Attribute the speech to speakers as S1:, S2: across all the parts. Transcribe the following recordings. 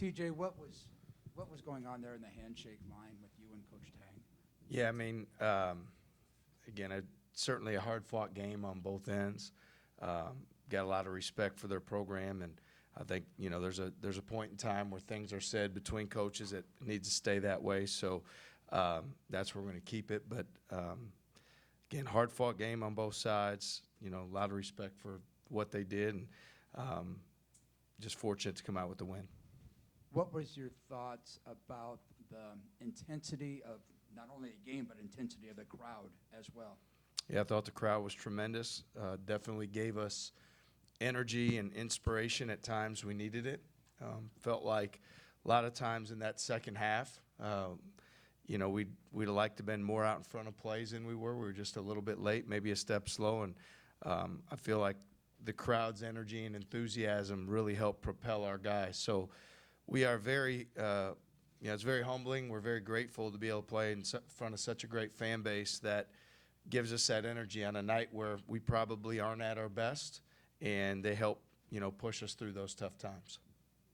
S1: TJ, what was going on there in the handshake line with you and Coach Tang?
S2: Yeah, I mean, again, certainly a hard-fought game on both ends. Got a lot of respect for their program, and I think there's a point in time where things are said between coaches that needs to stay that way. So that's where we're going to keep it. But again, hard-fought game on both sides. A lot of respect for what they did, and just fortunate to come out with the win.
S1: What was your thoughts about the intensity of not only the game but intensity of the crowd as well?
S2: Yeah, I thought the crowd was tremendous. Definitely gave us energy and inspiration at times we needed it. Felt like a lot of times in that second half, we'd have liked to have been more out in front of plays than we were. We were just a little bit late, maybe a step slow, and I feel like the crowd's energy and enthusiasm really helped propel our guys. So we are very, it's very humbling. We're very grateful to be able to play in front of such a great fan base that gives us that energy on a night where we probably aren't at our best, and they help, push us through those tough times.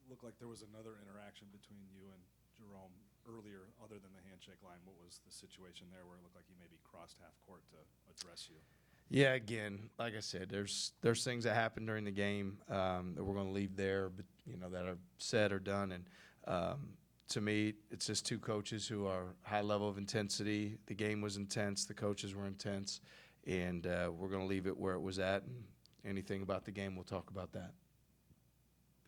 S3: Looked like there was another interaction between you and Jerome earlier, other than the handshake line. What was the situation there where it looked like he maybe crossed half court to address you?
S2: Yeah, again, like I said, there's things that happen during the game that we're going to leave there, but that are said or done. And to me, it's just two coaches who are high level of intensity. The game was intense, the coaches were intense, and we're going to leave it where it was at. And anything about the game, we'll talk about that.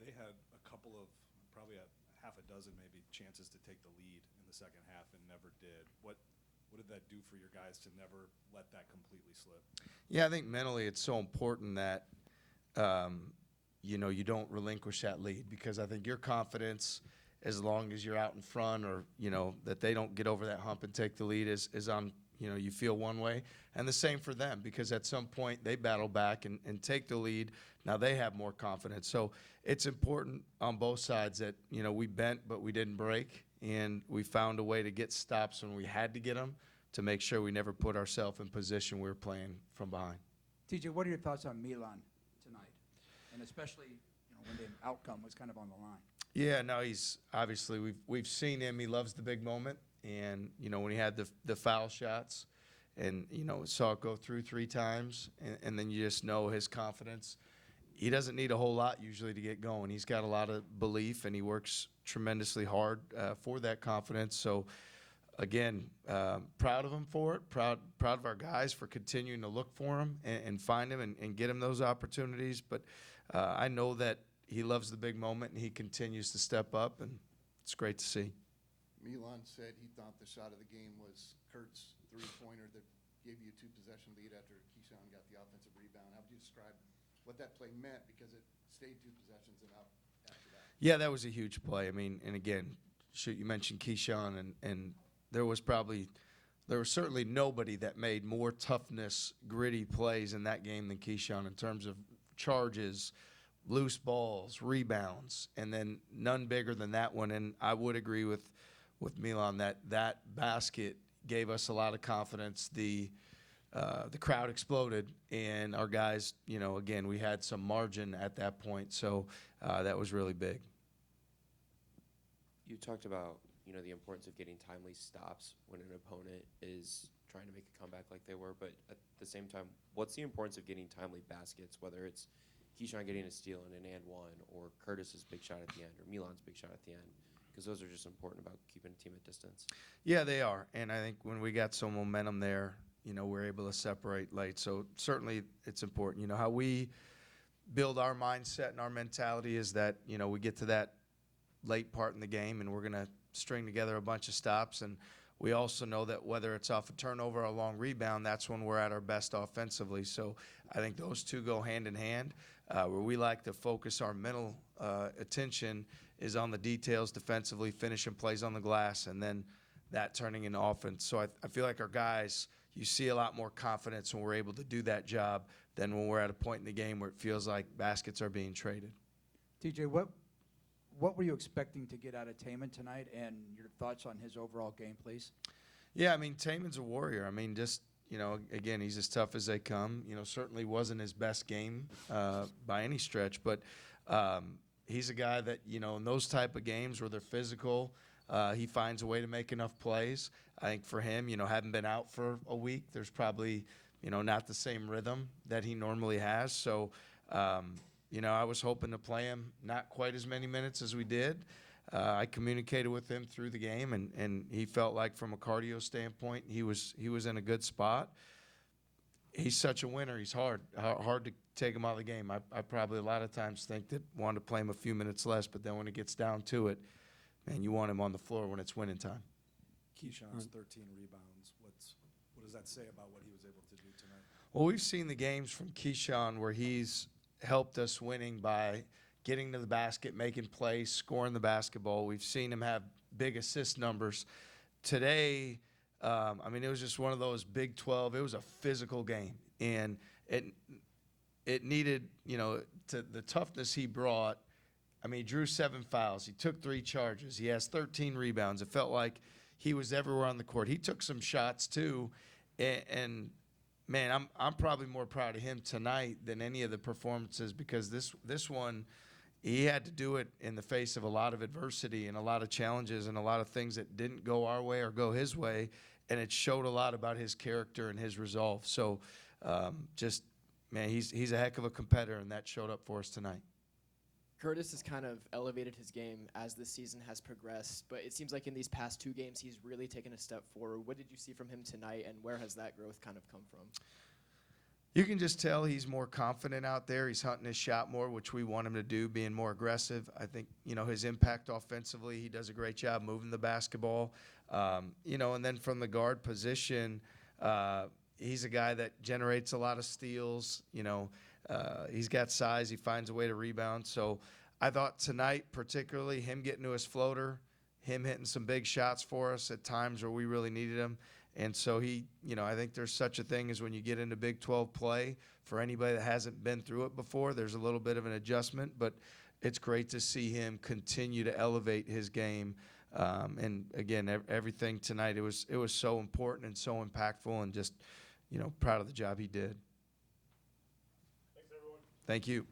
S3: They had a couple of, probably a half a dozen maybe, chances to take the lead in the second half and never did. What did that do for your guys to never let that completely slip?
S2: Yeah, I think mentally it's so important that, you don't relinquish that lead, because I think your confidence, as long as you're out in front or, that they don't get over that hump and take the lead is on, you feel one way. And the same for them, because at some point they battle back and take the lead. Now they have more confidence. So it's important on both sides that, we bent but we didn't break. And we found a way to get stops when we had to get them to make sure we never put ourselves in position we were playing from behind.
S1: TJ, what are your thoughts on Milan tonight? And especially, when the outcome was kind of on the line.
S2: Yeah, no, he's obviously, we've seen him. He loves the big moment. And, when he had the foul shots and, saw it go through 3 times, and then you just know his confidence. He doesn't need a whole lot usually to get going. He's got a lot of belief, and he works tremendously hard for that confidence. So, again, proud of him for it, proud of our guys for continuing to look for him and find him and get him those opportunities. But I know that he loves the big moment, and he continues to step up, and it's great to see.
S4: Milan said he thought the shot of the game was Kurt's three-pointer that gave you a 2-possession lead after Kesan got the offensive rebound. How would you describe what that play meant, because it stayed 2 possessions and out after that?
S2: Yeah, that was a huge play. I mean, and again, you mentioned Kesan, and there was certainly nobody that made more toughness, gritty plays in that game than Kesan in terms of charges, loose balls, rebounds, and then none bigger than that one. And I would agree with Milan that basket gave us a lot of confidence. The crowd exploded, and our guys, again, we had some margin at that point, so that was really big.
S5: You talked about, the importance of getting timely stops when an opponent is trying to make a comeback like they were, but at the same time, what's the importance of getting timely baskets, whether it's Kesan getting a steal and an and one, or Curtis's big shot at the end, or Milan's big shot at the end? Because those are just important about keeping a team at distance. Yeah,
S2: they are, and I think when we got some momentum there, we're able to separate late. So certainly it's important. How we build our mindset and our mentality is that, we get to that late part in the game and we're going to string together a bunch of stops. And we also know that whether it's off a turnover or a long rebound, that's when we're at our best offensively. So I think those two go hand in hand. Where we like to focus our mental attention is on the details defensively, finishing plays on the glass, and then that turning into offense. So I feel like our guys, you see a lot more confidence when we're able to do that job than when we're at a point in the game where it feels like baskets are being traded.
S1: TJ, what were you expecting to get out of Taman tonight, and your thoughts on his overall game, please?
S2: Yeah, I mean, Taman's a warrior. I mean, just, again, he's as tough as they come. Certainly wasn't his best game by any stretch, but he's a guy that, you know, in those type of games where they're physical, he finds a way to make enough plays. I think for him, you know, having been out for a week, there's probably, you know, not the same rhythm that he normally has. So, you know, I was hoping to play him not quite as many minutes as we did. I communicated with him through the game, and he felt like from a cardio standpoint, he was in a good spot. He's such a winner. He's hard to take him out of the game. I probably a lot of times think that wanted to play him a few minutes less, but then when it gets down to it, man, you want him on the floor when it's winning time.
S3: Kesan's 13 rebounds. What does that say about what he was able to do tonight?
S2: Well, we've seen the games from Kesan where he's helped us winning by getting to the basket, making plays, scoring the basketball. We've seen him have big assist numbers. Today, I mean, it was just one of those Big 12. It was a physical game, and it needed, you know, the toughness he brought. I mean, he drew 7 fouls. He took 3 charges. He has 13 rebounds. It felt like he was everywhere on the court. He took some shots too, and man, I'm probably more proud of him tonight than any of the performances, because this one, he had to do it in the face of a lot of adversity and a lot of challenges and a lot of things that didn't go our way or go his way, and it showed a lot about his character and his resolve. So, just man, he's a heck of a competitor, and that showed up for us tonight.
S6: Curtis has kind of elevated his game as the season has progressed, but it seems like in these past 2 games he's really taken a step forward. What did you see from him tonight, and where has that growth kind of come from?
S2: You can just tell he's more confident out there. He's hunting his shot more, which we want him to do, being more aggressive. I think, you know, his impact offensively, he does a great job moving the basketball. You know, and then from the guard position, he's a guy that generates a lot of steals. You know, he's got size. He finds a way to rebound. So I thought tonight, particularly, him getting to his floater, him hitting some big shots for us at times where we really needed him. And so he, you know, I think there's such a thing as when you get into Big 12 play, for anybody that hasn't been through it before, there's a little bit of an adjustment, but it's great to see him continue to elevate his game. And again, everything tonight, it was so important and so impactful, and just, you know, proud of the job he did.
S3: Thanks, everyone.
S2: Thank you.